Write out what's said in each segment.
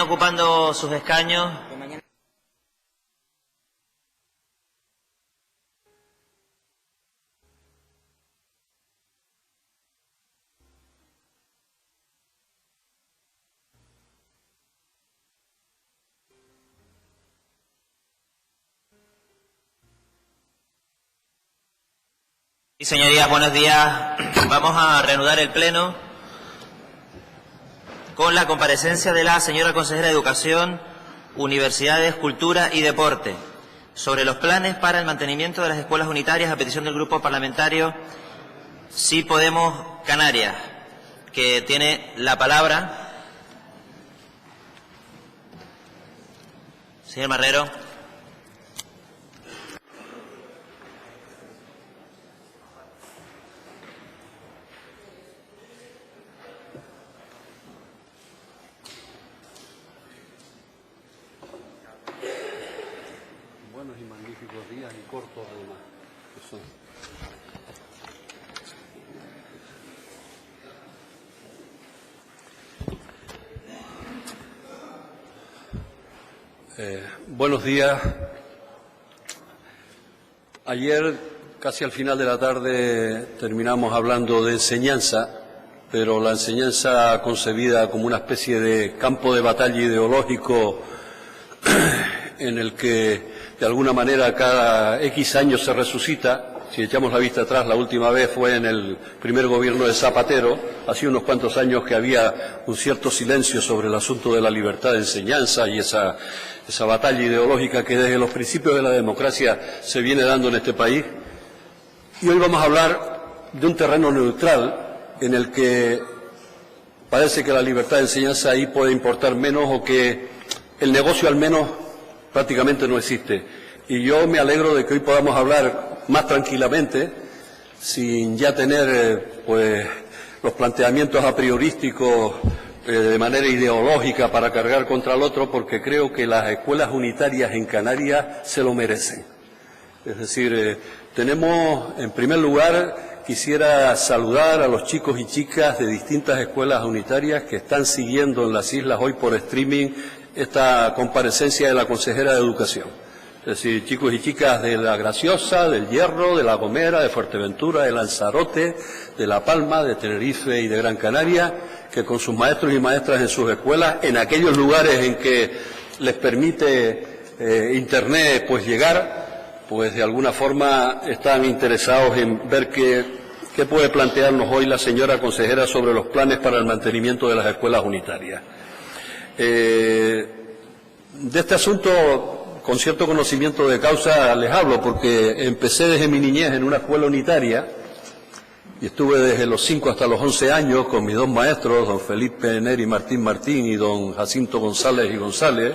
Ocupando sus escaños. Sí, señorías, buenos días. Vamos a reanudar el pleno con la comparecencia de la señora consejera de Educación, Universidades, Cultura y Deporte sobre los planes para el mantenimiento de las escuelas unitarias a petición del grupo parlamentario Sí Podemos Canarias, que tiene la palabra. Señor Marrero. Buenos y magníficos días y cortos además, que son. Buenos días. Ayer, casi al final de la tarde, terminamos hablando de enseñanza, pero la enseñanza concebida como una especie de campo de batalla ideológico en el que de alguna manera cada X años se resucita. Si echamos la vista atrás, la última vez fue en el primer gobierno de Zapatero, hace unos cuantos años que había un cierto silencio sobre el asunto de la libertad de enseñanza y esa batalla ideológica que desde los principios de la democracia se viene dando en este país. Y hoy vamos a hablar de un terreno neutral en el que parece que la libertad de enseñanza ahí puede importar menos o que el negocio al menos prácticamente no existe. Y yo me alegro de que hoy podamos hablar más tranquilamente, sin ya tener los planteamientos a priorísticos de manera ideológica para cargar contra el otro, porque creo que las escuelas unitarias en Canarias se lo merecen. Es decir, tenemos, en primer lugar, quisiera saludar a los chicos y chicas de distintas escuelas unitarias que están siguiendo en las islas hoy por streaming esta comparecencia de la consejera de Educación. Es decir, chicos y chicas de La Graciosa, del Hierro, de La Gomera, de Fuerteventura, de Lanzarote, de La Palma, de Tenerife y de Gran Canaria, que con sus maestros y maestras en sus escuelas, en aquellos lugares en que les permite Internet llegar, de alguna forma están interesados en ver qué puede plantearnos hoy la señora consejera sobre los planes para el mantenimiento de las escuelas unitarias. De este asunto, con cierto conocimiento de causa, les hablo, porque empecé desde mi niñez en una escuela unitaria y estuve desde los 5 hasta los 11 años con mis dos maestros, don Felipe Neri Martín Martín y don Jacinto González y González,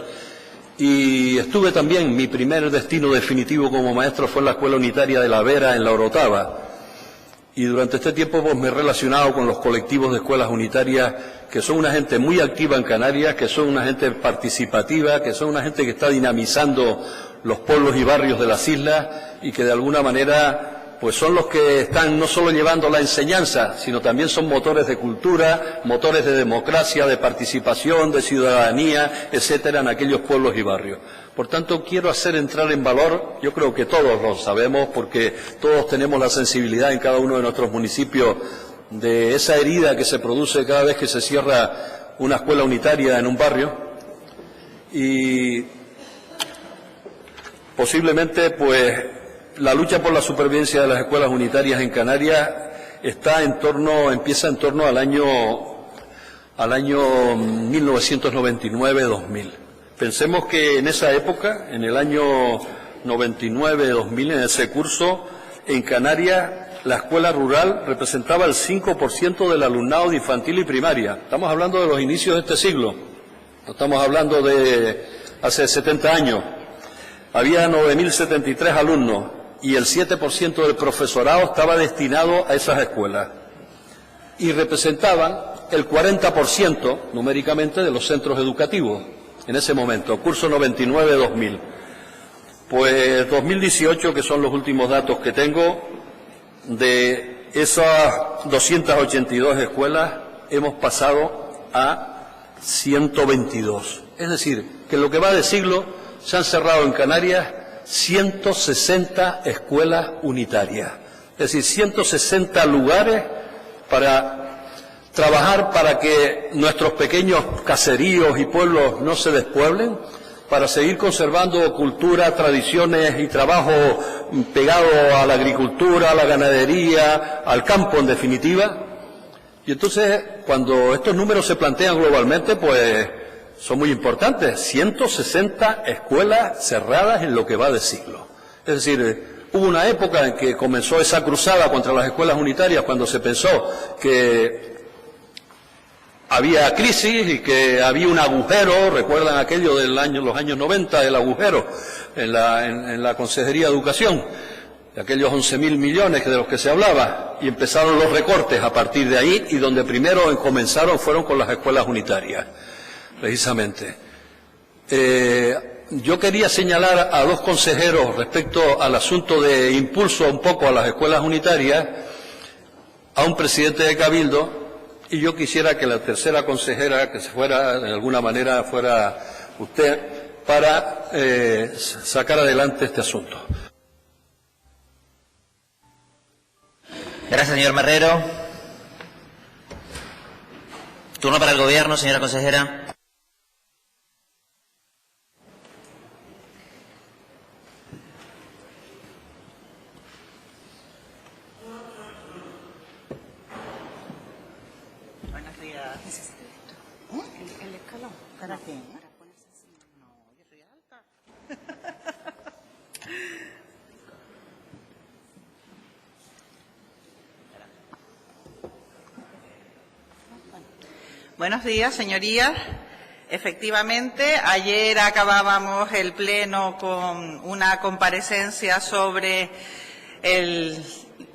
y estuve también, mi primer destino definitivo como maestro fue en la escuela unitaria de La Vera, en La Orotava, y durante este tiempo me he relacionado con los colectivos de escuelas unitarias, que son una gente muy activa en Canarias, que son una gente participativa, que son una gente que está dinamizando los pueblos y barrios de las islas y que de alguna manera son los que están no solo llevando la enseñanza, sino también son motores de cultura, motores de democracia, de participación, de ciudadanía, etcétera, en aquellos pueblos y barrios. Por tanto, quiero hacer entrar en valor, yo creo que todos lo sabemos, porque todos tenemos la sensibilidad en cada uno de nuestros municipios de esa herida que se produce cada vez que se cierra una escuela unitaria en un barrio, y posiblemente la lucha por la supervivencia de las escuelas unitarias en Canarias empieza en torno al año 1999-2000. Pensemos que en esa época, en el año 99-2000, en ese curso, en Canarias, la escuela rural representaba el 5% del alumnado de infantil y primaria. Estamos hablando de los inicios de este siglo, no estamos hablando de hace 70 años. Había 9.073 alumnos y el 7% del profesorado estaba destinado a esas escuelas. Y representaban el 40% numéricamente de los centros educativos en ese momento, curso 99-2000. 2018, que son los últimos datos que tengo, de esas 282 escuelas hemos pasado a 122. Es decir, que en lo que va de siglo se han cerrado en Canarias 160 escuelas unitarias. Es decir, 160 lugares para trabajar para que nuestros pequeños caseríos y pueblos no se despueblen, para seguir conservando cultura, tradiciones y trabajo pegado a la agricultura, a la ganadería, al campo en definitiva. Y entonces, cuando estos números se plantean globalmente, pues son muy importantes. 160 escuelas cerradas en lo que va de siglo. Es decir, hubo una época en que comenzó esa cruzada contra las escuelas unitarias cuando se pensó que había crisis y que había un agujero. Recuerdan aquello de los años 90, el agujero en la Consejería de Educación, de aquellos 11.000 millones de los que se hablaba, y empezaron los recortes a partir de ahí, y donde primero comenzaron fueron con las escuelas unitarias, precisamente. Yo quería señalar a dos consejeros respecto al asunto de impulso un poco a las escuelas unitarias, a un presidente de Cabildo, y yo quisiera que la tercera consejera, que se fuera, de alguna manera, fuera usted, para sacar adelante este asunto. Gracias, señor Marrero. Turno para el Gobierno, señora consejera. Buenos días. El escalón. ¿Para qué? Para ponerse así. No, yo soy alta. Buenos días, señorías. Efectivamente, ayer acabábamos el pleno con una comparecencia sobre el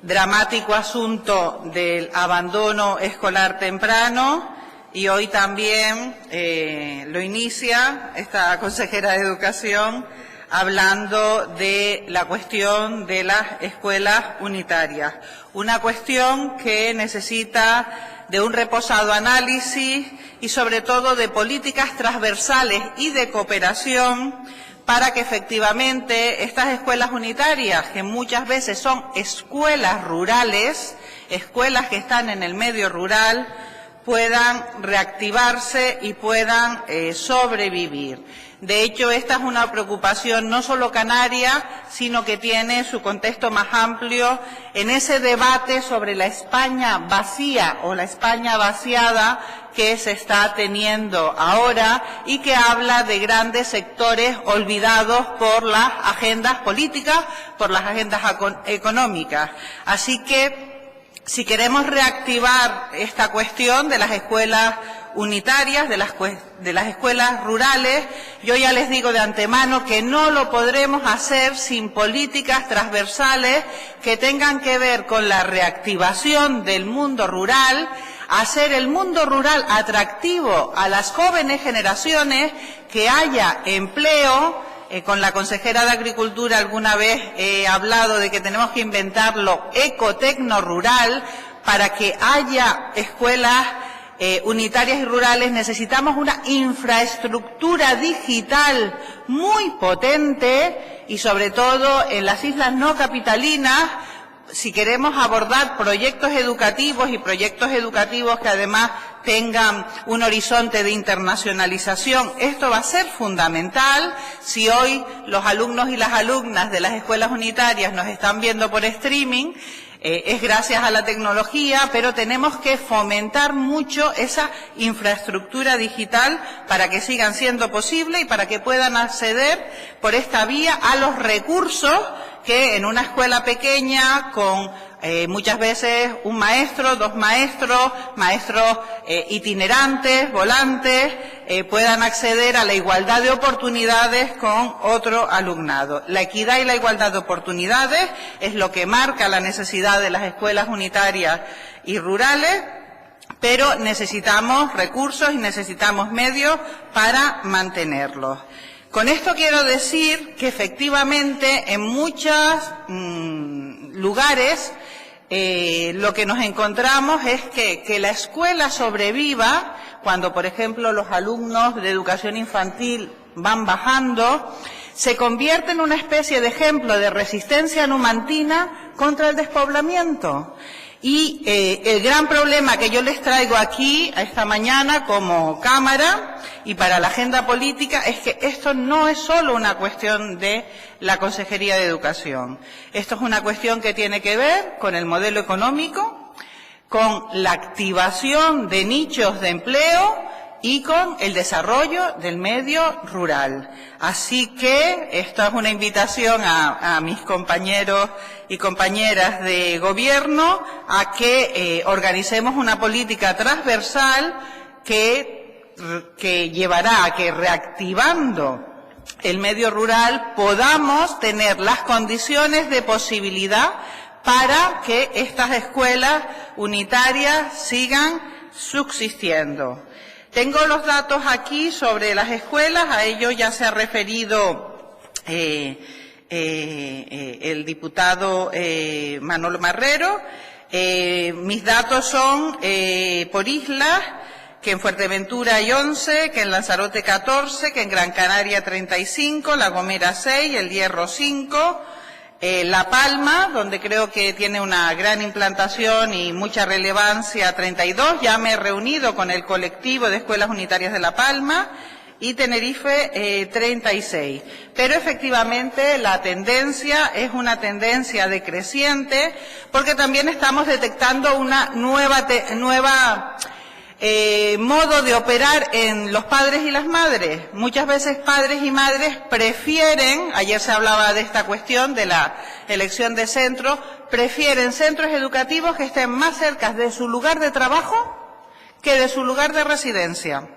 dramático asunto del abandono escolar temprano, y hoy también lo inicia esta consejera de Educación hablando de la cuestión de las escuelas unitarias, una cuestión que necesita de un reposado análisis y sobre todo de políticas transversales y de cooperación para que efectivamente estas escuelas unitarias, que muchas veces son escuelas rurales, escuelas que están en el medio rural, puedan reactivarse y puedan sobrevivir. De hecho, esta es una preocupación no solo canaria, sino que tiene su contexto más amplio en ese debate sobre la España vacía o la España vaciada que se está teniendo ahora y que habla de grandes sectores olvidados por las agendas políticas, por las agendas económicas. Así que, si queremos reactivar esta cuestión de las escuelas unitarias, de las escuelas rurales, yo ya les digo de antemano que no lo podremos hacer sin políticas transversales que tengan que ver con la reactivación del mundo rural, hacer el mundo rural atractivo a las jóvenes generaciones, que haya empleo. Con la consejera de Agricultura alguna vez he hablado de que tenemos que inventar lo ecotecno-rural para que haya escuelas unitarias y rurales. Necesitamos una infraestructura digital muy potente y sobre todo en las islas no capitalinas, si queremos abordar proyectos educativos y proyectos educativos que además tengan un horizonte de internacionalización. Esto va a ser fundamental. Si hoy los alumnos y las alumnas de las escuelas unitarias nos están viendo por streaming, es gracias a la tecnología, pero tenemos que fomentar mucho esa infraestructura digital para que sigan siendo posible y para que puedan acceder por esta vía a los recursos que en una escuela pequeña con muchas veces un maestro, dos maestros, maestros itinerantes, volantes, puedan acceder a la igualdad de oportunidades con otro alumnado. La equidad y la igualdad de oportunidades es lo que marca la necesidad de las escuelas unitarias y rurales, pero necesitamos recursos y necesitamos medios para mantenerlos. Con esto quiero decir que efectivamente en muchos lugares lo que nos encontramos es que la escuela sobreviva cuando, por ejemplo, los alumnos de educación infantil van bajando, se convierte en una especie de ejemplo de resistencia numantina contra el despoblamiento. Y el gran problema que yo les traigo aquí esta mañana como Cámara y para la agenda política es que esto no es solo una cuestión de la Consejería de Educación. Esto es una cuestión que tiene que ver con el modelo económico, con la activación de nichos de empleo y con el desarrollo del medio rural. Así que esto es una invitación a mis compañeros y compañeras de gobierno a que organicemos una política transversal que llevará a que, reactivando el medio rural, podamos tener las condiciones de posibilidad para que estas escuelas unitarias sigan subsistiendo. Tengo los datos aquí sobre las escuelas, a ello ya se ha referido el diputado Manolo Marrero. Mis datos son por islas, que en Fuerteventura hay 11, que en Lanzarote 14, que en Gran Canaria 35, La Gomera 6, El Hierro 5, La Palma, donde creo que tiene una gran implantación y mucha relevancia, 32, ya me he reunido con el colectivo de escuelas unitarias de La Palma, y Tenerife 36. Pero efectivamente la tendencia es una tendencia decreciente, porque también estamos detectando una nueva modo de operar en los padres y las madres. Muchas veces padres y madres prefieren, ayer se hablaba de esta cuestión de la elección de centros, prefieren centros educativos que estén más cerca de su lugar de trabajo que de su lugar de residencia.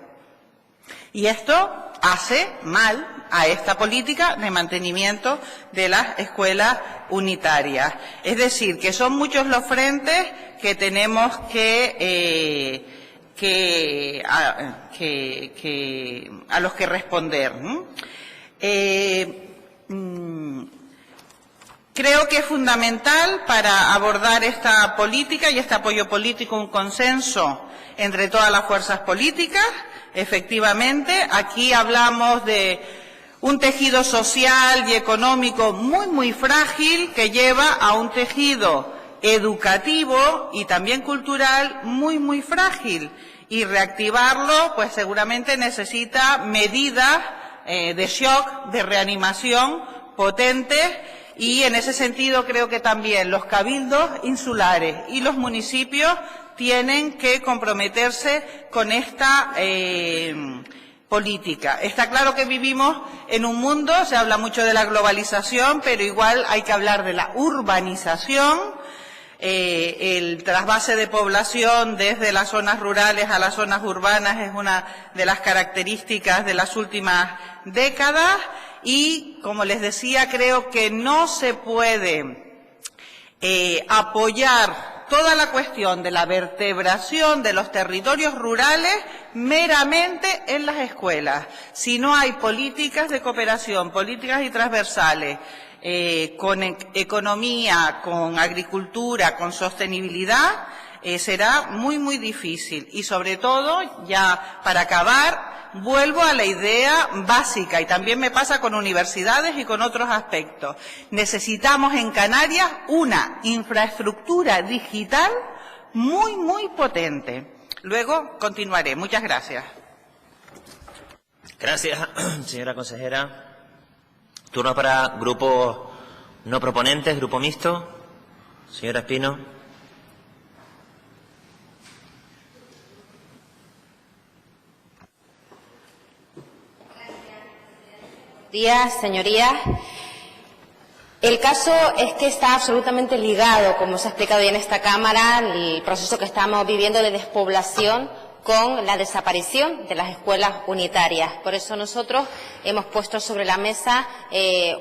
Y esto hace mal a esta política de mantenimiento de las escuelas unitarias. Es decir, que son muchos los frentes que tenemos a los que responder. Creo que es fundamental para abordar esta política y este apoyo político un consenso entre todas las fuerzas políticas. Efectivamente, aquí hablamos de un tejido social y económico muy frágil que lleva a un tejido educativo y también cultural muy frágil. Y reactivarlo, pues seguramente necesita medidas de shock, de reanimación potentes, y en ese sentido creo que también los cabildos insulares y los municipios tienen que comprometerse con esta política. Está claro que vivimos en un mundo, se habla mucho de la globalización, pero igual hay que hablar de la urbanización. El trasvase de población desde las zonas rurales a las zonas urbanas es una de las características de las últimas décadas y, como les decía, creo que no se puede apoyar toda la cuestión de la vertebración de los territorios rurales meramente en las escuelas. Si no hay políticas de cooperación, políticas y transversales, con economía, con agricultura, con sostenibilidad, será muy difícil. Y sobre todo, ya para acabar, vuelvo a la idea básica, y también me pasa con universidades y con otros aspectos. Necesitamos en Canarias una infraestructura digital muy potente. Luego continuaré. Muchas gracias. Gracias, señora consejera. Turno para grupos no proponentes, grupo mixto. Señora Espino. Buenos días, señorías. El caso es que está absolutamente ligado, como se ha explicado ya en esta Cámara, el proceso que estamos viviendo de despoblación con la desaparición de las escuelas unitarias. Por eso nosotros hemos puesto sobre la mesa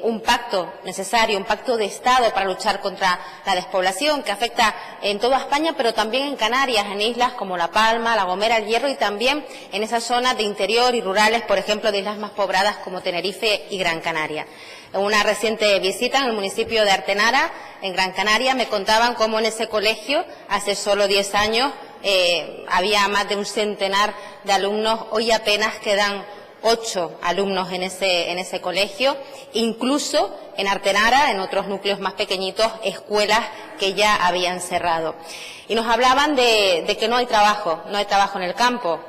un pacto necesario, un pacto de Estado para luchar contra la despoblación que afecta en toda España, pero también en Canarias, en islas como La Palma, La Gomera, El Hierro y también en esas zonas de interior y rurales, por ejemplo, de islas más pobladas como Tenerife y Gran Canaria. En una reciente visita en el municipio de Artenara, en Gran Canaria, me contaban cómo en ese colegio, hace solo 10 años, había más de un centenar de alumnos. Hoy apenas quedan 8 alumnos en ese colegio. Incluso en Artenara, en otros núcleos más pequeñitos, escuelas que ya habían cerrado. Y nos hablaban de que no hay trabajo en el campo.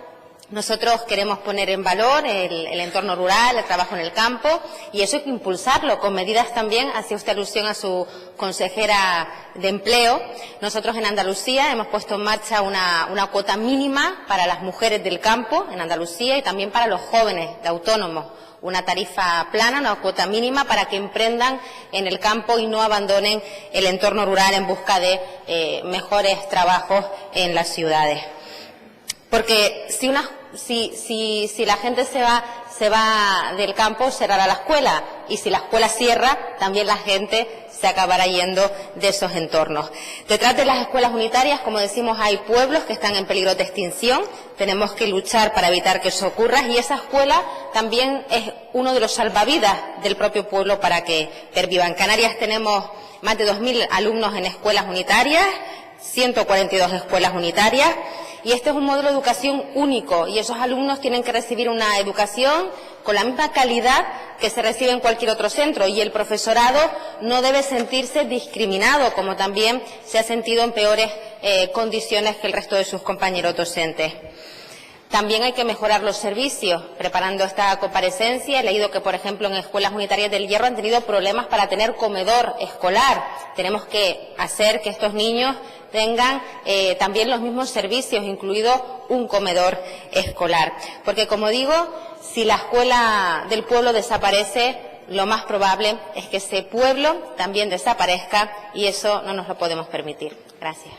Nosotros queremos poner en valor el entorno rural, el trabajo en el campo, y eso hay que impulsarlo con medidas también, hacía usted alusión a su consejera de empleo. Nosotros en Andalucía hemos puesto en marcha una cuota mínima para las mujeres del campo en Andalucía y también para los jóvenes de autónomos. Una tarifa plana, una cuota mínima para que emprendan en el campo y no abandonen el entorno rural en busca de mejores trabajos en las ciudades. Porque si la gente se va del campo, cerrará la escuela, y si la escuela cierra, también la gente se acabará yendo de esos entornos. Detrás de las escuelas unitarias, como decimos, hay pueblos que están en peligro de extinción. Tenemos que luchar para evitar que eso ocurra, y esa escuela también es uno de los salvavidas del propio pueblo para que perviva. En Canarias tenemos más de 2.000 alumnos en escuelas unitarias, 142 escuelas unitarias, y este es un modelo de educación único, y esos alumnos tienen que recibir una educación con la misma calidad que se recibe en cualquier otro centro, y el profesorado no debe sentirse discriminado, como también se ha sentido en peores condiciones que el resto de sus compañeros docentes. También hay que mejorar los servicios. Preparando esta comparecencia he leído que, por ejemplo, en escuelas unitarias del Hierro han tenido problemas para tener comedor escolar. Tenemos que hacer que estos niños tengan también los mismos servicios, incluido un comedor escolar. Porque, como digo, si la escuela del pueblo desaparece, lo más probable es que ese pueblo también desaparezca, y eso no nos lo podemos permitir. Gracias.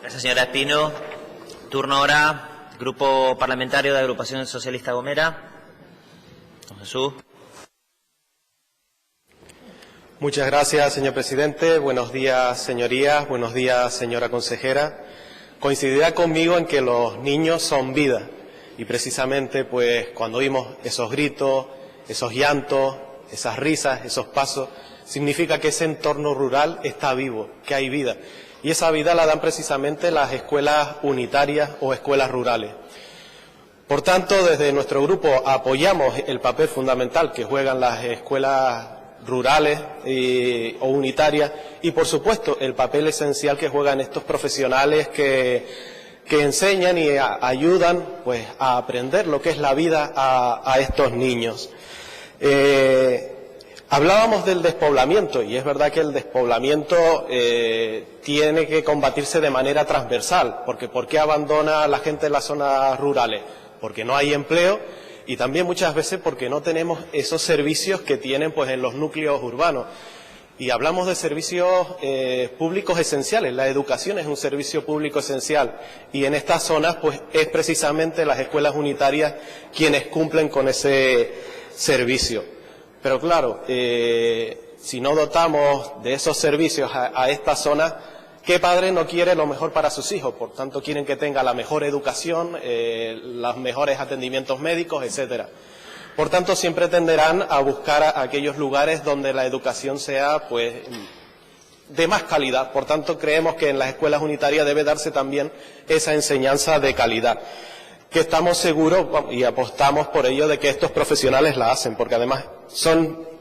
Gracias, señora Espino. Turno ahora, Grupo Parlamentario de Agrupación Socialista Gomera. Don Jesús. Muchas gracias, señor presidente. Buenos días, señorías. Buenos días, señora consejera. Coincidirá conmigo en que los niños son vida, y precisamente pues cuando oímos esos gritos, esos llantos, esas risas, esos pasos, significa que ese entorno rural está vivo, que hay vida. Y esa vida la dan precisamente las escuelas unitarias o escuelas rurales. Por tanto, desde nuestro grupo apoyamos el papel fundamental que juegan las escuelas rurales o unitarias, y por supuesto el papel esencial que juegan estos profesionales que enseñan y ayudan pues a aprender lo que es la vida a estos niños. Hablábamos del despoblamiento, y es verdad que el despoblamiento tiene que combatirse de manera transversal, porque ¿por qué abandona la gente en las zonas rurales? Porque no hay empleo, y también muchas veces porque no tenemos esos servicios que tienen pues en los núcleos urbanos. Y hablamos de servicios públicos esenciales. La educación es un servicio público esencial, y en estas zonas pues es precisamente las escuelas unitarias quienes cumplen con ese servicio. Pero claro, si no dotamos de esos servicios a estas zonas, ¿qué padre no quiere lo mejor para sus hijos? Por tanto, quieren que tenga la mejor educación, los mejores atendimientos médicos, etcétera. Por tanto, siempre tenderán a buscar aquellos lugares donde la educación sea pues de más calidad. Por tanto, creemos que en las escuelas unitarias debe darse también esa enseñanza de calidad, que estamos seguros y apostamos por ello de que estos profesionales la hacen, porque además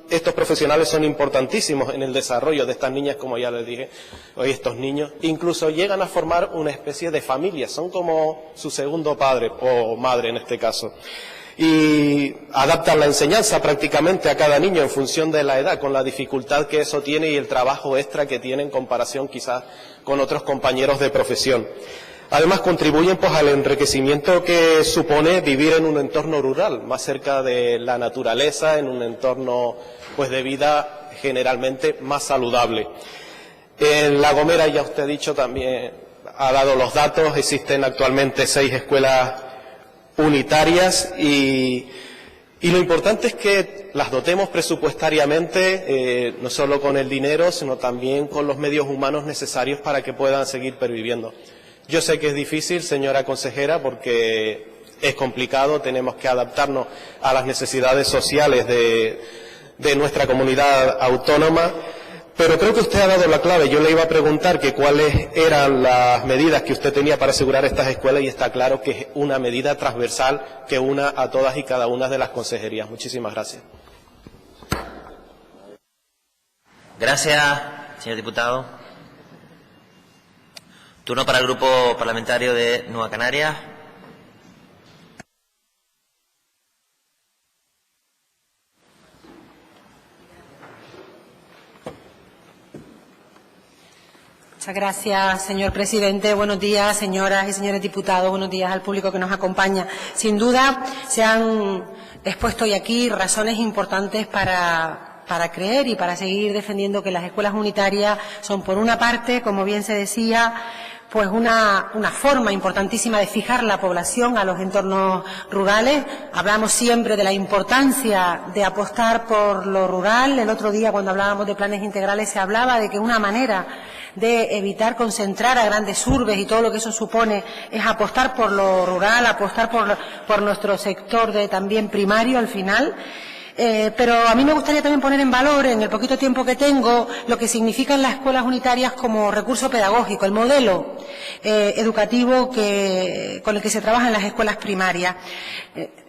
estos profesionales son importantísimos en el desarrollo de estas niñas, como ya les dije, hoy estos niños incluso llegan a formar una especie de familia, son como su segundo padre o madre en este caso, y adaptan la enseñanza prácticamente a cada niño en función de la edad, con la dificultad que eso tiene y el trabajo extra que tiene en comparación quizás con otros compañeros de profesión. Además contribuyen pues al enriquecimiento que supone vivir en un entorno rural, más cerca de la naturaleza, en un entorno pues de vida generalmente más saludable. En La Gomera, ya usted ha dicho también, ha dado los datos. Existen actualmente 6 escuelas unitarias y lo importante es que las dotemos presupuestariamente, no solo con el dinero, sino también con los medios humanos necesarios para que puedan seguir perviviendo. Yo sé que es difícil, señora consejera, porque es complicado, tenemos que adaptarnos a las necesidades sociales de nuestra comunidad autónoma, pero creo que usted ha dado la clave. Yo le iba a preguntar que cuáles eran las medidas que usted tenía para asegurar estas escuelas y está claro que es una medida transversal que una a todas y cada una de las consejerías. Muchísimas gracias. Gracias, señor diputado. Turno para el Grupo Parlamentario de Nueva Canarias. Muchas gracias, señor presidente. Buenos días, señoras y señores diputados. Buenos días al público que nos acompaña. Sin duda, se han expuesto hoy aquí razones importantes para creer y para seguir defendiendo que las escuelas unitarias son, por una parte, como bien se decía, pues una forma importantísima de fijar la población a los entornos rurales. Hablamos siempre de la importancia de apostar por lo rural. El otro día, cuando hablábamos de planes integrales, se hablaba de que una manera de evitar concentrar a grandes urbes y todo lo que eso supone es apostar por lo rural, apostar por nuestro sector también primario al final. Pero a mí me gustaría también poner en valor, en el poquito tiempo que tengo, lo que significan las escuelas unitarias como recurso pedagógico, el modelo educativo con el que se trabaja en las escuelas primarias.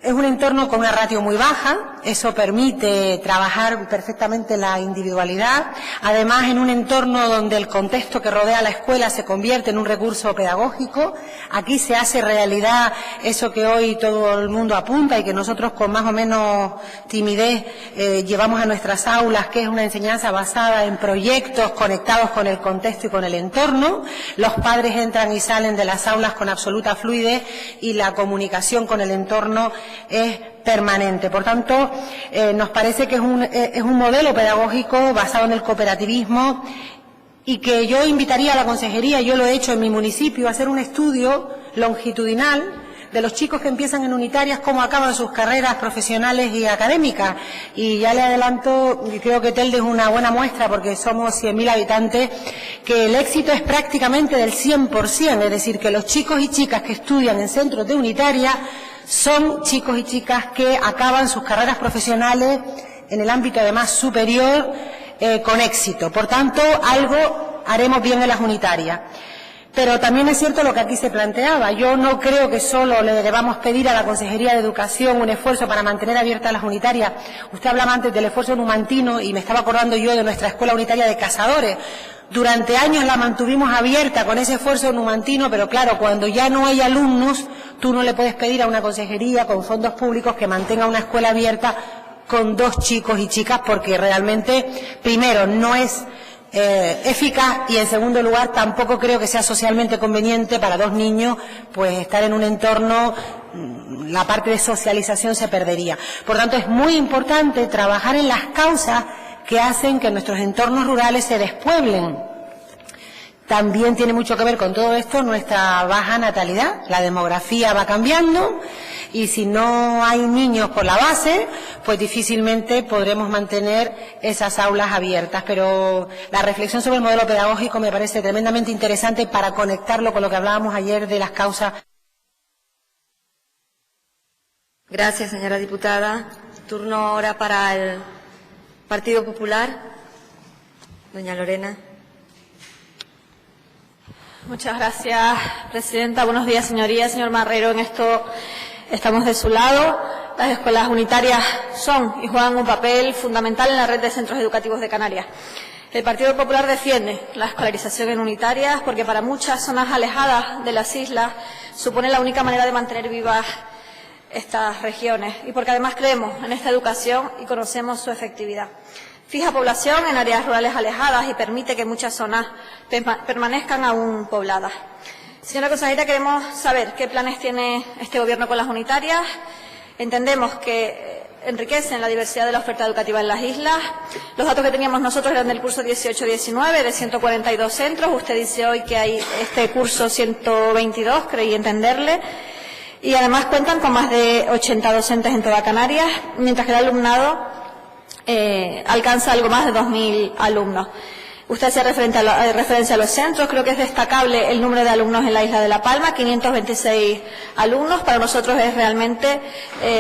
Es un entorno con una ratio muy baja, eso permite trabajar perfectamente la individualidad. Además, en un entorno donde el contexto que rodea a la escuela se convierte en un recurso pedagógico, aquí se hace realidad eso que hoy todo el mundo apunta y que nosotros con más o menos timidez llevamos a nuestras aulas, que es una enseñanza basada en proyectos conectados con el contexto y con el entorno. Los padres entran y salen de las aulas con absoluta fluidez y la comunicación con el entorno es permanente. Por tanto, nos parece que es un modelo pedagógico basado en el cooperativismo y que yo invitaría a la consejería, yo lo he hecho en mi municipio, a hacer un estudio longitudinal de los chicos que empiezan en unitarias, cómo acaban sus carreras profesionales y académicas. Y ya le adelanto, y creo que Telde es una buena muestra, porque somos 100.000 habitantes, que el éxito es prácticamente del 100%, es decir, que los chicos y chicas que estudian en centros de unitarias son chicos y chicas que acaban sus carreras profesionales en el ámbito además superior con éxito. Por tanto, algo haremos bien en las unitarias. Pero también es cierto lo que aquí se planteaba. Yo no creo que solo le debamos pedir a la Consejería de Educación un esfuerzo para mantener abiertas las unitarias. Usted hablaba antes del esfuerzo numantino y me estaba acordando yo de nuestra escuela unitaria de Cazadores. Durante años la mantuvimos abierta con ese esfuerzo numantino, pero claro, cuando ya no hay alumnos, tú no le puedes pedir a una consejería con fondos públicos que mantenga una escuela abierta con 2 chicos y chicas, porque realmente, primero, no es eficaz y, en segundo lugar, tampoco creo que sea socialmente conveniente para 2 niños pues estar en un entorno, la parte de socialización se perdería. Por tanto, es muy importante trabajar en las causas que hacen que nuestros entornos rurales se despueblen. También tiene mucho que ver con todo esto nuestra baja natalidad. La demografía va cambiando y si no hay niños por la base, pues difícilmente podremos mantener esas aulas abiertas. Pero la reflexión sobre el modelo pedagógico me parece tremendamente interesante para conectarlo con lo que hablábamos ayer de las causas. Gracias, señora diputada. Turno ahora para el Partido Popular. Doña Lorena. Muchas gracias, presidenta. Buenos días, señorías. Señor Marrero, en esto estamos de su lado. Las escuelas unitarias son y juegan un papel fundamental en la red de centros educativos de Canarias. El Partido Popular defiende la escolarización en unitarias porque para muchas zonas alejadas de las islas supone la única manera de mantener vivas estas regiones y porque además creemos en esta educación y conocemos su efectividad. Fija población en áreas rurales alejadas y permite que muchas zonas permanezcan aún pobladas. Señora consejera, queremos saber qué planes tiene este Gobierno con las unitarias. Entendemos que enriquecen la diversidad de la oferta educativa en las islas. Los datos que teníamos nosotros eran del curso 18-19, de 142 centros. Usted dice hoy que hay este curso 122, creí entenderle. Y además cuentan con más de 80 docentes en toda Canarias, mientras que el alumnado alcanza algo más de 2.000 alumnos. Usted hace referencia a los centros. Creo que es destacable el número de alumnos en la isla de La Palma, 526 alumnos. Para nosotros es realmente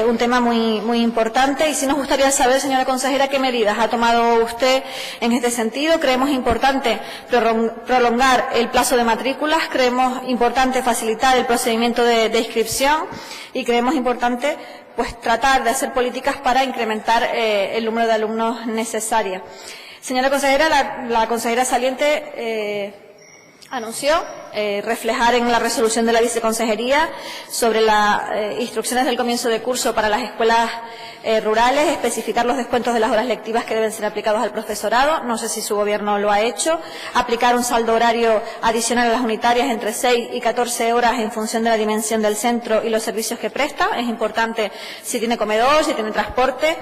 un tema muy importante. Y sí nos gustaría saber, señora consejera, qué medidas ha tomado usted en este sentido. Creemos importante prolongar el plazo de matrículas, creemos importante facilitar el procedimiento de inscripción y creemos importante pues tratar de hacer políticas para incrementar el número de alumnos necesarios. Señora consejera, la consejera saliente anunció reflejar en la resolución de la viceconsejería sobre las instrucciones del comienzo de curso para las escuelas rurales, especificar los descuentos de las horas lectivas que deben ser aplicados al profesorado. No sé si su gobierno lo ha hecho. Aplicar un saldo horario adicional a las unitarias entre 6 y 14 horas en función de la dimensión del centro y los servicios que presta. Es importante si tiene comedor, si tiene transporte.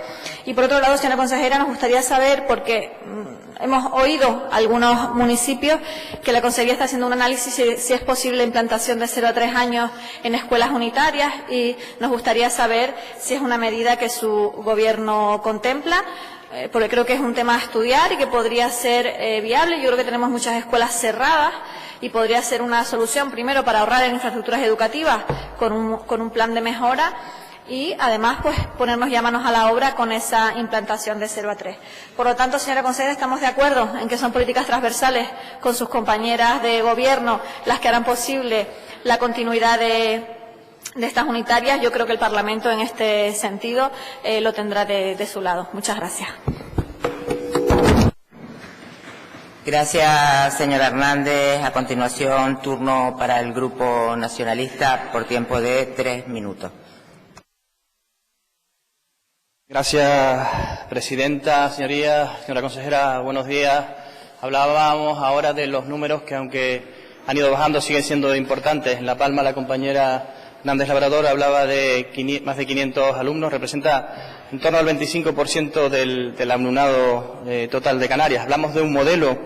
Y por otro lado, señora consejera, nos gustaría saber, porque hemos oído algunos municipios que la Consejería está haciendo un análisis si es posible la implantación de 0 a 3 años en escuelas unitarias y nos gustaría saber si es una medida que su gobierno contempla, porque creo que es un tema a estudiar y que podría ser viable. Yo creo que tenemos muchas escuelas cerradas y podría ser una solución, primero, para ahorrar en infraestructuras educativas con un plan de mejora y además pues ponernos ya manos a la obra con esa implantación de 0 a 3. Por lo tanto, señora consejera, estamos de acuerdo en que son políticas transversales con sus compañeras de gobierno las que harán posible la continuidad de estas unitarias. Yo creo que el Parlamento en este sentido lo tendrá de su lado. Muchas gracias. Gracias, señora Hernández. A continuación, turno para el Grupo Nacionalista por tiempo de 3 minutos. Gracias, presidenta, señorías, señora consejera, buenos días. Hablábamos ahora de los números que, aunque han ido bajando, siguen siendo importantes. En La Palma, la compañera Hernández Labrador hablaba de más de 500 alumnos, representa en torno al 25% del alumnado total de Canarias. Hablamos de un modelo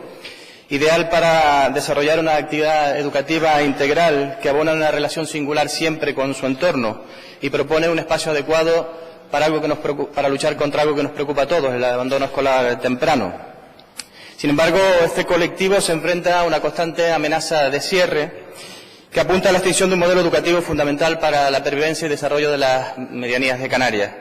ideal para desarrollar una actividad educativa integral que abona una relación singular siempre con su entorno y propone un espacio adecuado para luchar contra algo que nos preocupa a todos, el abandono escolar temprano. Sin embargo, este colectivo se enfrenta a una constante amenaza de cierre que apunta a la extinción de un modelo educativo fundamental para la pervivencia y desarrollo de las medianías de Canarias.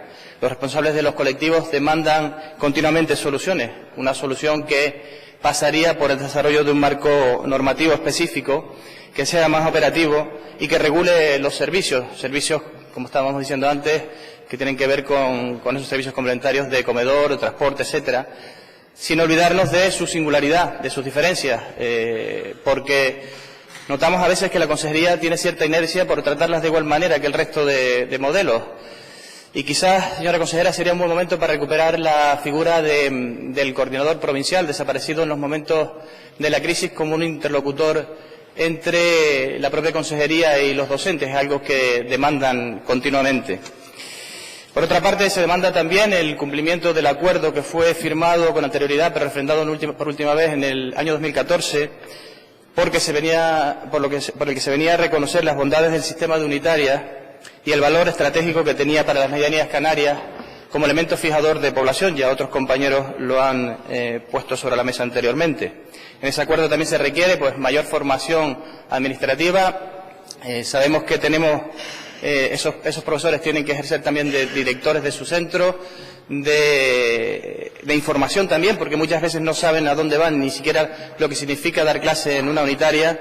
Los responsables de los colectivos demandan continuamente soluciones, una solución que pasaría por el desarrollo de un marco normativo específico que sea más operativo y que regule los servicios, como estábamos diciendo antes, que tienen que ver con esos servicios complementarios de comedor, de transporte, etcétera, sin olvidarnos de su singularidad, de sus diferencias, porque notamos a veces que la Consejería tiene cierta inercia por tratarlas de igual manera que el resto de modelos. Y quizás, señora consejera, sería un buen momento para recuperar la figura del coordinador provincial, desaparecido en los momentos de la crisis, como un interlocutor entre la propia Consejería y los docentes, algo que demandan continuamente. Por otra parte, se demanda también el cumplimiento del acuerdo que fue firmado con anterioridad, pero refrendado por última vez en el año 2014, por el que se venía a reconocer las bondades del sistema de unitarias y el valor estratégico que tenía para las medianías canarias como elemento fijador de población. Ya otros compañeros lo han puesto sobre la mesa anteriormente. En ese acuerdo también se requiere mayor formación administrativa. Sabemos que tenemos esos profesores tienen que ejercer también de directores de su centro, de información también, porque muchas veces no saben a dónde van, ni siquiera lo que significa dar clase en una unitaria,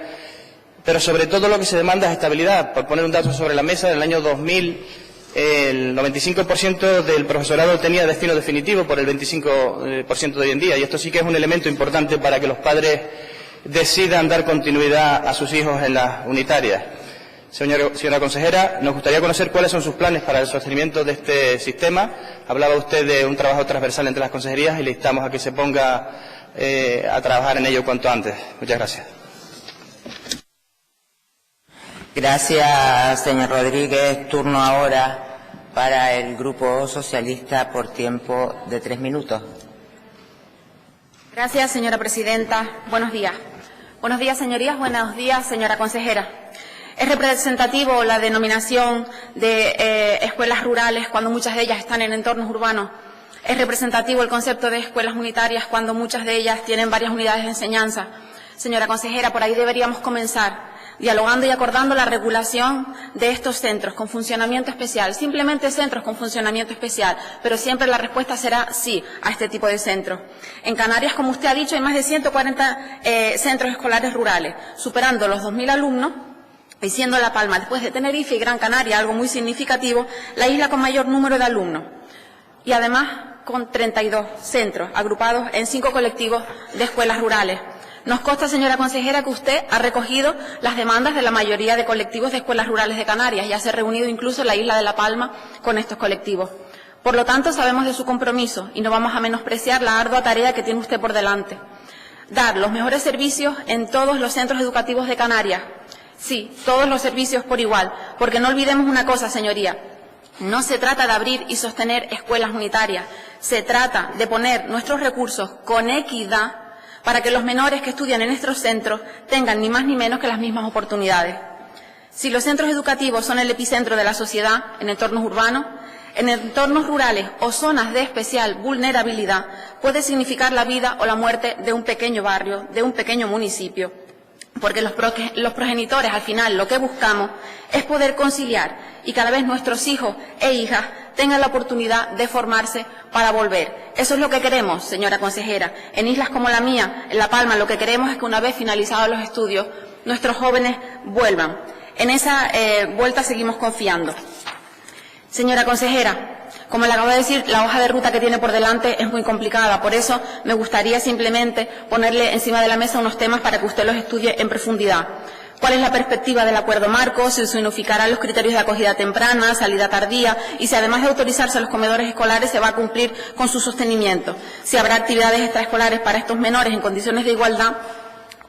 pero sobre todo lo que se demanda es estabilidad. Por poner un dato sobre la mesa, en el año 2000 el 95% del profesorado tenía destino definitivo por el 25% de hoy en día, y esto sí que es un elemento importante para que los padres decidan dar continuidad a sus hijos en las unitarias. Señora consejera, nos gustaría conocer cuáles son sus planes para el sostenimiento de este sistema. Hablaba usted de un trabajo transversal entre las consejerías y le instamos a que se ponga a trabajar en ello cuanto antes. Muchas gracias. Gracias, señor Rodríguez. Turno ahora para el Grupo Socialista por tiempo de 3 minutos. Gracias, señora presidenta. Buenos días. Buenos días, señorías. Buenos días, señora consejera. Es representativo la denominación de escuelas rurales cuando muchas de ellas están en entornos urbanos. Es representativo el concepto de escuelas unitarias cuando muchas de ellas tienen varias unidades de enseñanza. Señora consejera, por ahí deberíamos comenzar dialogando y acordando la regulación de estos centros con funcionamiento especial, simplemente centros con funcionamiento especial, pero siempre la respuesta será sí a este tipo de centros. En Canarias, como usted ha dicho, hay más de 140 centros escolares rurales, superando los 2.000 alumnos, y siendo La Palma, después de Tenerife y Gran Canaria, algo muy significativo, la isla con mayor número de alumnos. Y además con 32 centros agrupados en 5 colectivos de escuelas rurales. Nos consta, señora consejera, que usted ha recogido las demandas de la mayoría de colectivos de escuelas rurales de Canarias. Ya se ha reunido incluso en la isla de La Palma con estos colectivos. Por lo tanto, sabemos de su compromiso y no vamos a menospreciar la ardua tarea que tiene usted por delante. Dar los mejores servicios en todos los centros educativos de Canarias. Sí, todos los servicios por igual, porque no olvidemos una cosa, señoría. No se trata de abrir y sostener escuelas unitarias. Se trata de poner nuestros recursos con equidad para que los menores que estudian en nuestros centros tengan ni más ni menos que las mismas oportunidades. Si los centros educativos son el epicentro de la sociedad en entornos urbanos, en entornos rurales o zonas de especial vulnerabilidad, puede significar la vida o la muerte de un pequeño barrio, de un pequeño municipio. Porque los progenitores, al final, lo que buscamos es poder conciliar y cada vez nuestros hijos e hijas tengan la oportunidad de formarse para volver. Eso es lo que queremos, señora consejera. En islas como la mía, en La Palma, lo que queremos es que una vez finalizados los estudios, nuestros jóvenes vuelvan. En esa vuelta seguimos confiando. Señora consejera, como le acabo de decir, la hoja de ruta que tiene por delante es muy complicada. Por eso me gustaría simplemente ponerle encima de la mesa unos temas para que usted los estudie en profundidad. ¿Cuál es la perspectiva del acuerdo marco? ¿Si se unificarán los criterios de acogida temprana, salida tardía? Y si además de autorizarse a los comedores escolares se va a cumplir con su sostenimiento. ¿Si habrá actividades extraescolares para estos menores en condiciones de igualdad?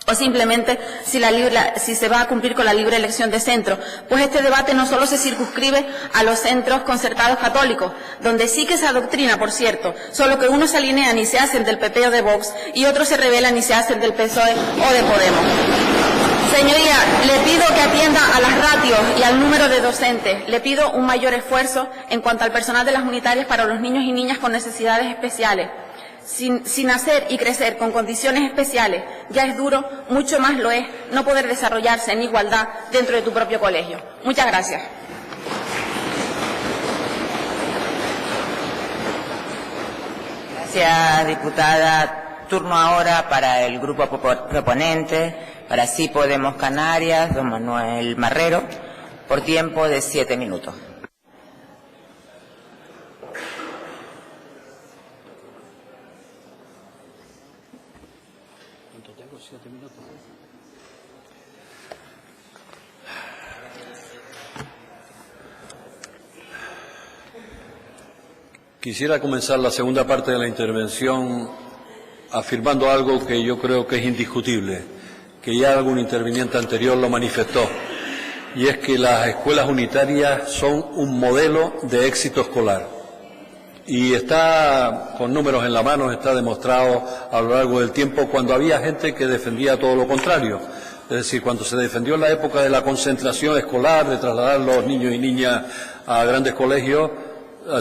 O simplemente si se va a cumplir con la libre elección de centro. Pues este debate no solo se circunscribe a los centros concertados católicos, donde sí que se adoctrina, por cierto, solo que unos se alinean y se hacen del PP o de Vox y otros se rebelan y se hacen del PSOE o de Podemos. Señoría, le pido que atienda a las ratios y al número de docentes. Le pido un mayor esfuerzo en cuanto al personal de las unitarias para los niños y niñas con necesidades especiales. Sin nacer y crecer con condiciones especiales ya es duro, mucho más lo es no poder desarrollarse en igualdad dentro de tu propio colegio. Muchas gracias. Gracias, diputada. Turno ahora para el grupo proponente, para Sí Podemos Canarias, don Manuel Marrero, por tiempo de 7 minutos. Quisiera comenzar la segunda parte de la intervención afirmando algo que yo creo que es indiscutible, que ya algún interviniente anterior lo manifestó, y es que las escuelas unitarias son un modelo de éxito escolar. Y está, con números en la mano, está demostrado a lo largo del tiempo cuando había gente que defendía todo lo contrario. Es decir, cuando se defendió en la época de la concentración escolar, de trasladar los niños y niñas a grandes colegios,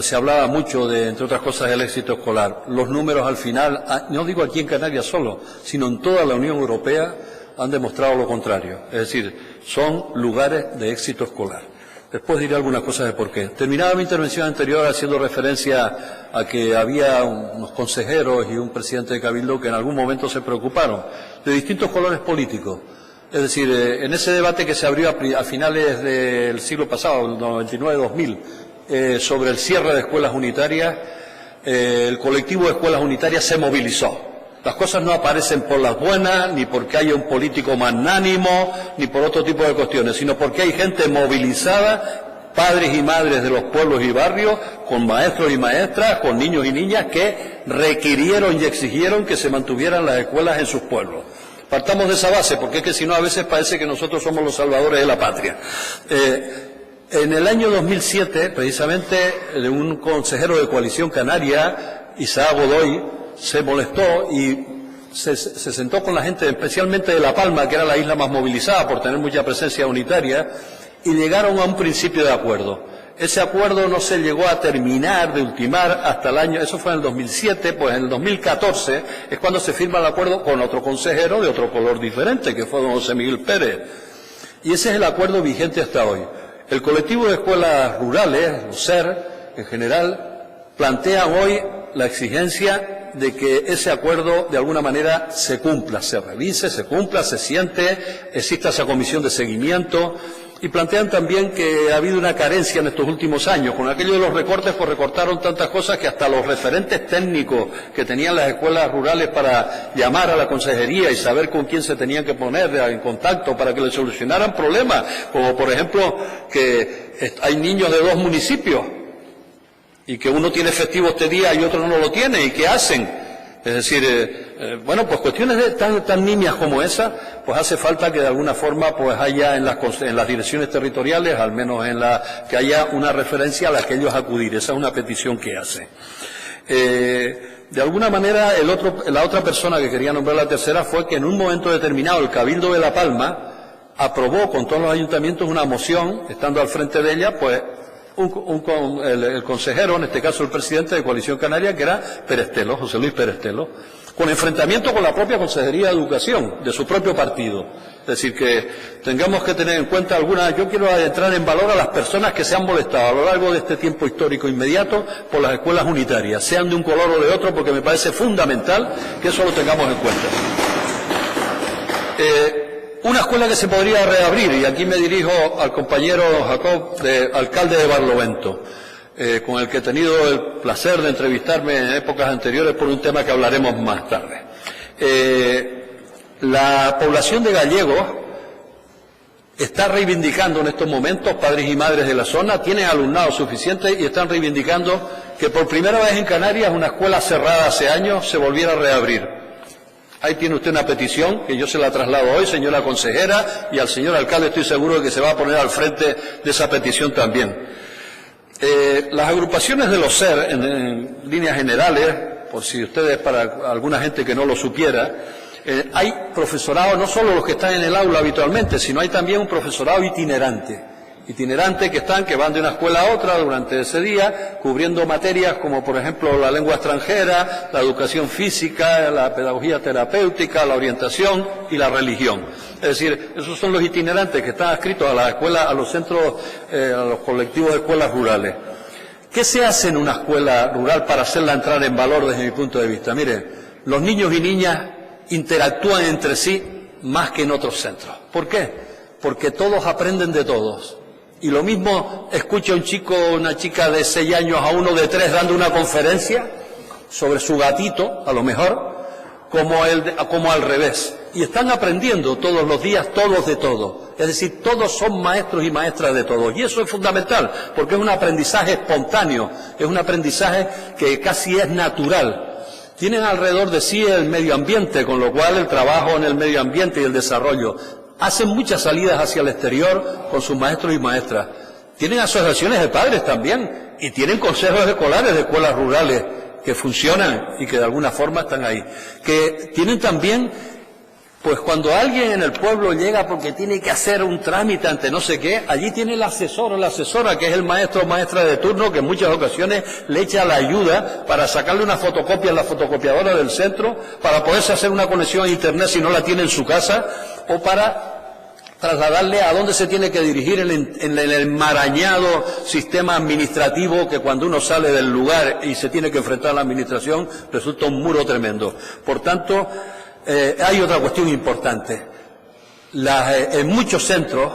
se hablaba mucho de, entre otras cosas, del éxito escolar. Los números al final, no digo aquí en Canarias solo, sino en toda la Unión Europea, han demostrado lo contrario. Es decir, son lugares de éxito escolar. Después diré algunas cosas de por qué. Terminaba mi intervención anterior haciendo referencia a que había unos consejeros y un presidente de Cabildo que en algún momento se preocuparon de distintos colores políticos. Es decir, en ese debate que se abrió a finales del siglo pasado, el 99-2000, sobre el cierre de escuelas unitarias, el colectivo de escuelas unitarias se movilizó. Las cosas no aparecen por las buenas, ni porque haya un político magnánimo, ni por otro tipo de cuestiones, sino porque hay gente movilizada, padres y madres de los pueblos y barrios, con maestros y maestras, con niños y niñas, que requirieron y exigieron que se mantuvieran las escuelas en sus pueblos. Partamos de esa base, porque es que si no a veces parece que nosotros somos los salvadores de la patria. En el año 2007, precisamente, un consejero de Coalición Canaria, Isaac Godoy, se molestó y se sentó con la gente, especialmente de La Palma, que era la isla más movilizada por tener mucha presencia unitaria, y llegaron a un principio de acuerdo. Ese acuerdo no se llegó a terminar, de ultimar, hasta el año, eso fue en el 2007, pues en el 2014 es cuando se firma el acuerdo con otro consejero de otro color diferente, que fue don José Miguel Pérez. Y ese es el acuerdo vigente hasta hoy. El colectivo de escuelas rurales, los SER, en general, plantean hoy la exigencia de que ese acuerdo de alguna manera se cumpla, se revise, se cumpla, se siente, exista esa comisión de seguimiento. Y plantean también que ha habido una carencia en estos últimos años. Con aquello de los recortes, pues recortaron tantas cosas que hasta los referentes técnicos que tenían las escuelas rurales para llamar a la consejería y saber con quién se tenían que poner en contacto para que les solucionaran problemas, como por ejemplo que hay niños de 2 municipios y que uno tiene festivo este día y otro no lo tiene, ¿y qué hacen? Es decir, bueno, pues cuestiones tan nimias como esa, pues hace falta que de alguna forma pues haya en las direcciones territoriales, al menos que haya una referencia a la que ellos acudir. Esa es una petición que hace. De alguna manera, la otra persona que quería nombrar, la tercera, fue que en un momento determinado el Cabildo de La Palma aprobó con todos los ayuntamientos una moción, estando al frente de ella, pues el consejero, en este caso el presidente de Coalición Canaria, que era Perestelo, José Luis Perestelo, con enfrentamiento con la propia Consejería de Educación de su propio partido. Es decir, que tengamos que tener en cuenta algunas. Yo quiero adentrar en valor a las personas que se han molestado a lo largo de este tiempo histórico inmediato por las escuelas unitarias, sean de un color o de otro, porque me parece fundamental que eso lo tengamos en cuenta. Una escuela que se podría reabrir, y aquí me dirijo al compañero Jacob, alcalde de Barlovento, con el que he tenido el placer de entrevistarme en épocas anteriores por un tema que hablaremos más tarde. La población de gallegos está reivindicando en estos momentos, padres y madres de la zona, tienen alumnado suficiente y están reivindicando que por primera vez en Canarias una escuela cerrada hace años se volviera a reabrir. Ahí tiene usted una petición que yo se la traslado hoy, señora consejera, y al señor alcalde estoy seguro de que se va a poner al frente de esa petición también. Las agrupaciones de los SER, en líneas generales, por si ustedes, para alguna gente que no lo supiera, hay profesorado, no solo los que están en el aula habitualmente, sino hay también un profesorado itinerante que van de una escuela a otra durante ese día, cubriendo materias como, por ejemplo, la lengua extranjera, la educación física, la pedagogía terapéutica, la orientación y la religión. Es decir, esos son los itinerantes que están adscritos a las escuelas, a los centros, a los colectivos de escuelas rurales. ¿Qué se hace en una escuela rural para hacerla entrar en valor desde mi punto de vista? Mire, los niños y niñas interactúan entre sí más que en otros centros. ¿Por qué? Porque todos aprenden de todos. Y lo mismo escucha un chico o una chica de 6 años a uno de 3 dando una conferencia sobre su gatito, a lo mejor, como al revés. Y están aprendiendo todos los días, todos de todo. Es decir, todos son maestros y maestras de todos. Y eso es fundamental, porque es un aprendizaje espontáneo, es un aprendizaje que casi es natural. Tienen alrededor de sí el medio ambiente, con lo cual el trabajo en el medio ambiente y el desarrollo. Hacen muchas salidas hacia el exterior con sus maestros y maestras. Tienen asociaciones de padres también y tienen consejos escolares de escuelas rurales que funcionan y que de alguna forma están ahí. Que tienen también, pues cuando alguien en el pueblo llega porque tiene que hacer un trámite ante no sé qué, allí tiene el asesor o la asesora, que es el maestro o maestra de turno, que en muchas ocasiones le echa la ayuda para sacarle una fotocopia en la fotocopiadora del centro, para poderse hacer una conexión a internet si no la tiene en su casa, o para trasladarle a dónde se tiene que dirigir en el enmarañado sistema administrativo que cuando uno sale del lugar y se tiene que enfrentar a la administración resulta un muro tremendo. Por tanto, hay otra cuestión importante. En muchos centros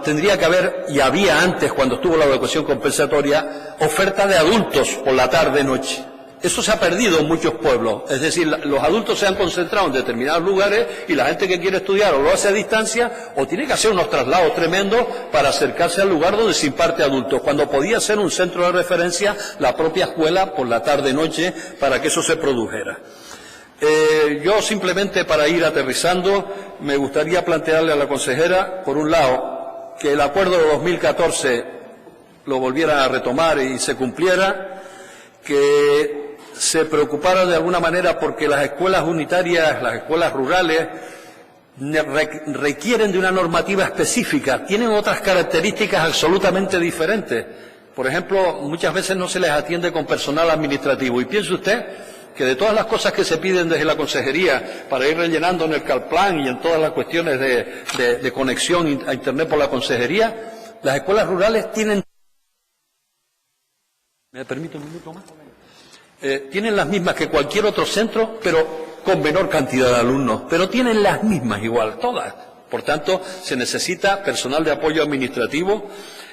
tendría que haber, y había antes cuando estuvo la educación compensatoria, oferta de adultos por la tarde-noche. Eso se ha perdido en muchos pueblos, es decir, los adultos se han concentrado en determinados lugares y la gente que quiere estudiar o lo hace a distancia o tiene que hacer unos traslados tremendos para acercarse al lugar donde se imparte adultos, cuando podía ser un centro de referencia la propia escuela por la tarde-noche para que eso se produjera. Yo simplemente, para ir aterrizando, me gustaría plantearle a la consejera, por un lado, que el acuerdo de 2014 lo volvieran a retomar y se cumpliera, que se preocupara de alguna manera porque las escuelas unitarias, las escuelas rurales, requieren de una normativa específica, tienen otras características absolutamente diferentes. Por ejemplo, muchas veces no se les atiende con personal administrativo. Y piense usted que de todas las cosas que se piden desde la consejería para ir rellenando en el CalPlan y en todas las cuestiones de conexión a Internet por la consejería, las escuelas rurales tienen... ¿Me permite un minuto más? Tienen las mismas que cualquier otro centro, pero con menor cantidad de alumnos, pero tienen las mismas igual, todas. Por tanto, se necesita personal de apoyo administrativo,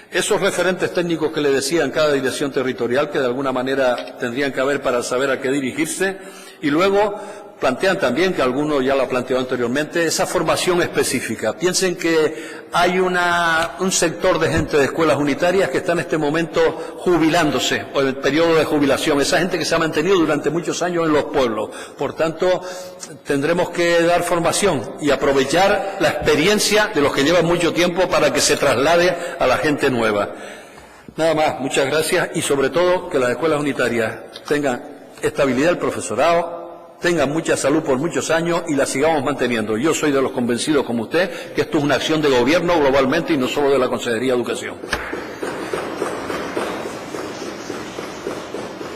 esos referentes técnicos que le decía en cada dirección territorial, que de alguna manera tendrían que haber para saber a qué dirigirse, y luego plantean también, que alguno ya lo ha planteado anteriormente, esa formación específica. Piensen que hay un sector de gente de escuelas unitarias que está en este momento jubilándose, o en el periodo de jubilación, esa gente que se ha mantenido durante muchos años en los pueblos. Por tanto, tendremos que dar formación y aprovechar la experiencia de los que llevan mucho tiempo para que se traslade a la gente nueva. Nada más, muchas gracias, y sobre todo que las escuelas unitarias tengan estabilidad del profesorado, tengan mucha salud por muchos años y la sigamos manteniendo. Yo soy de los convencidos, como usted, que esto es una acción de gobierno globalmente y no solo de la Consejería de Educación.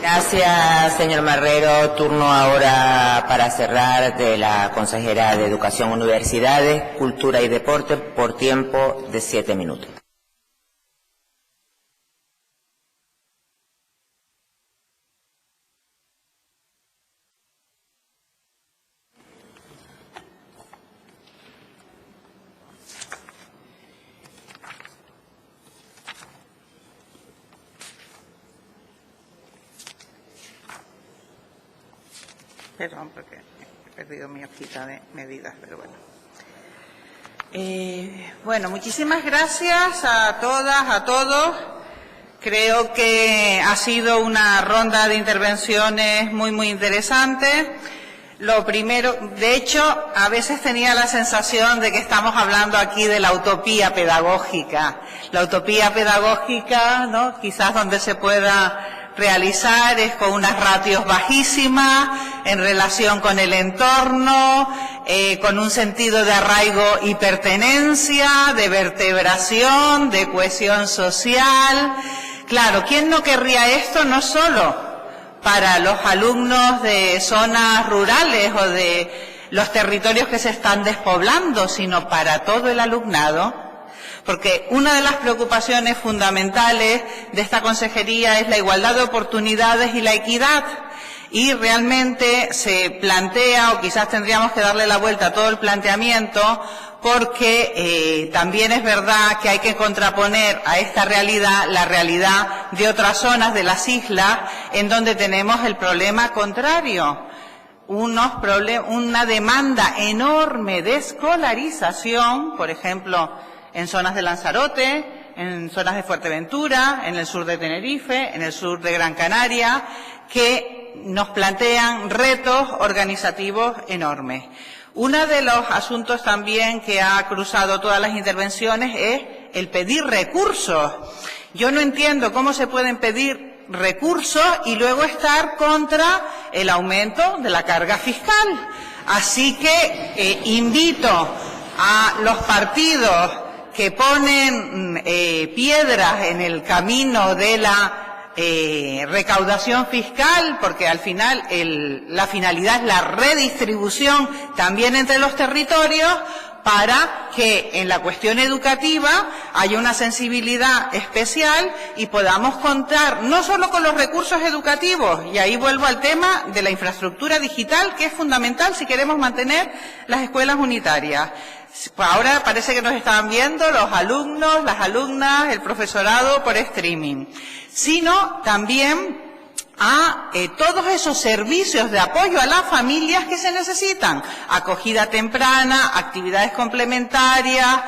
Gracias, señor Marrero. Turno ahora para cerrar de la consejera de Educación, Universidades, Cultura y Deporte por tiempo de 7 minutos. Perdón, porque he perdido mi hojita de medidas, pero bueno. Bueno, muchísimas gracias a todas, a todos. Creo que ha sido una ronda de intervenciones muy interesante. Lo primero, de hecho, a veces tenía la sensación de que estamos hablando aquí de la utopía pedagógica. La utopía pedagógica, ¿no? Quizás donde se pueda realizar es con unas ratios bajísimas en relación con el entorno, con un sentido de arraigo y pertenencia, de vertebración, de cohesión social. Claro, ¿quién no querría esto? No solo para los alumnos de zonas rurales o de los territorios que se están despoblando, sino para todo el alumnado. Porque una de las preocupaciones fundamentales de esta consejería es la igualdad de oportunidades y la equidad. Y realmente se plantea, o quizás tendríamos que darle la vuelta a todo el planteamiento, porque también es verdad que hay que contraponer a esta realidad la realidad de otras zonas de las islas en donde tenemos el problema contrario. Una demanda enorme de escolarización, por ejemplo, en zonas de Lanzarote, en zonas de Fuerteventura, en el sur de Tenerife, en el sur de Gran Canaria, que nos plantean retos organizativos enormes. Uno de los asuntos también que ha cruzado todas las intervenciones es el pedir recursos. Yo no entiendo cómo se pueden pedir recursos y luego estar contra el aumento de la carga fiscal. Así que invito a los partidos que ponen piedras en el camino de la recaudación fiscal, porque al final la finalidad es la redistribución también entre los territorios, para que en la cuestión educativa haya una sensibilidad especial y podamos contar no solo con los recursos educativos, y ahí vuelvo al tema de la infraestructura digital, que es fundamental si queremos mantener las escuelas unitarias. Ahora parece que nos están viendo los alumnos, las alumnas, el profesorado por streaming, sino también a todos esos servicios de apoyo a las familias que se necesitan: acogida temprana, actividades complementarias,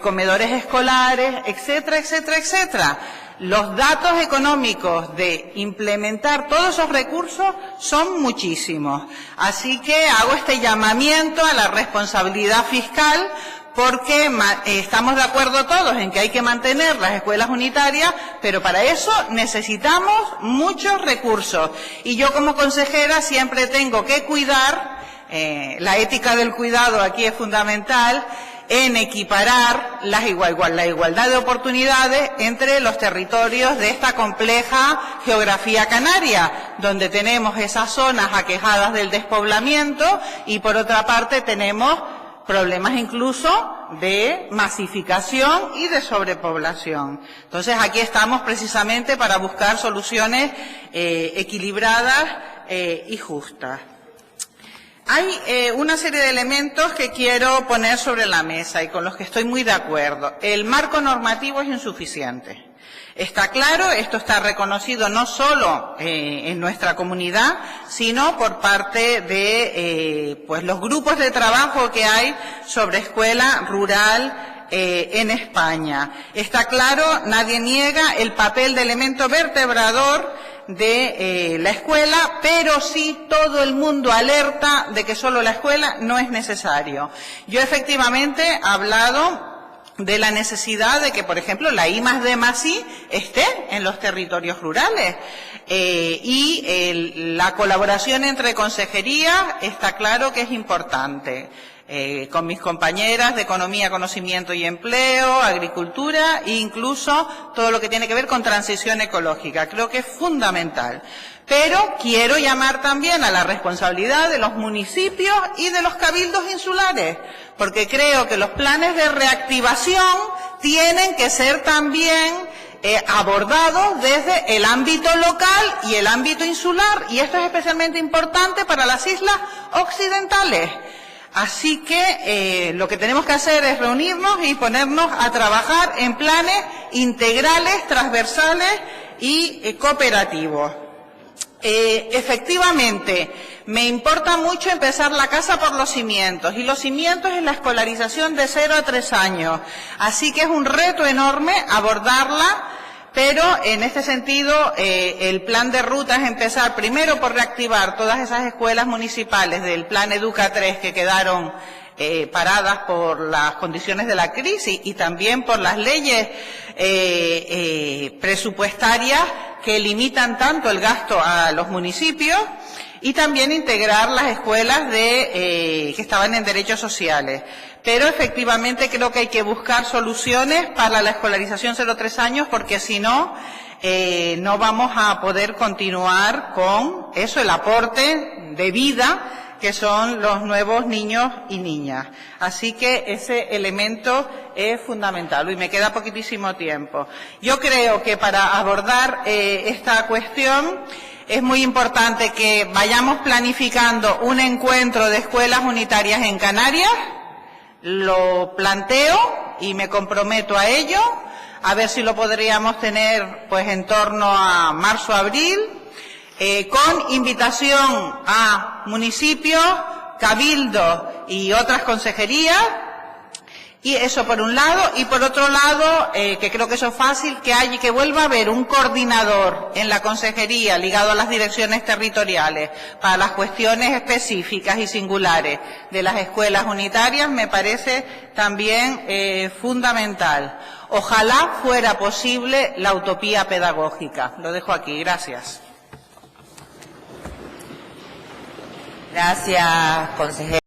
comedores escolares, etcétera, etcétera, etcétera. Los datos económicos de implementar todos esos recursos son muchísimos. Así que hago este llamamiento a la responsabilidad fiscal, porque estamos de acuerdo todos en que hay que mantener las escuelas unitarias, pero para eso necesitamos muchos recursos. Y yo como consejera siempre tengo que cuidar, la ética del cuidado aquí es fundamental, en equiparar la igualdad de oportunidades entre los territorios de esta compleja geografía canaria, donde tenemos esas zonas aquejadas del despoblamiento y por otra parte tenemos problemas incluso de masificación y de sobrepoblación. Entonces aquí estamos precisamente para buscar soluciones equilibradas y justas. Hay una serie de elementos que quiero poner sobre la mesa y con los que estoy muy de acuerdo. El marco normativo es insuficiente. Está claro, esto está reconocido no solo en nuestra comunidad, sino por parte de pues los grupos de trabajo que hay sobre escuela rural en España. Está claro, nadie niega el papel de elemento vertebrador de la escuela, pero sí todo el mundo alerta de que solo la escuela no es necesario. Yo efectivamente he hablado de la necesidad de que, por ejemplo, la I+D+I esté en los territorios rurales y la colaboración entre consejerías está claro que es importante. Con mis compañeras de Economía, Conocimiento y Empleo, Agricultura e incluso todo lo que tiene que ver con transición ecológica. Creo que es fundamental. Pero quiero llamar también a la responsabilidad de los municipios y de los cabildos insulares, porque creo que los planes de reactivación tienen que ser también abordados desde el ámbito local y el ámbito insular, y esto es especialmente importante para las islas occidentales. Así que lo que tenemos que hacer es reunirnos y ponernos a trabajar en planes integrales, transversales y cooperativos. Efectivamente, me importa mucho empezar la casa por los cimientos, y los cimientos es la escolarización de 0 a 3 años. Así que es un reto enorme abordarla. Pero en este sentido el plan de ruta es empezar primero por reactivar todas esas escuelas municipales del plan Educa 3 que quedaron paradas por las condiciones de la crisis y también por las leyes presupuestarias que limitan tanto el gasto a los municipios, y también integrar las escuelas que estaban en derechos sociales. Pero efectivamente creo que hay que buscar soluciones para la escolarización 0-3 años, porque si no, no vamos a poder continuar con eso, el aporte de vida que son los nuevos niños y niñas. Así que ese elemento es fundamental. Y me queda poquitísimo tiempo. Yo creo que para abordar esta cuestión es muy importante que vayamos planificando un encuentro de escuelas unitarias en Canarias. Lo planteo y me comprometo a ello, a ver si lo podríamos tener pues en torno a marzo-abril, con invitación a municipios, cabildos y otras consejerías. Y eso por un lado, y por otro lado, que creo que eso es fácil, que vuelva a haber un coordinador en la consejería ligado a las direcciones territoriales para las cuestiones específicas y singulares de las escuelas unitarias, me parece también fundamental. Ojalá fuera posible la utopía pedagógica. Lo dejo aquí. Gracias. Gracias, consejera.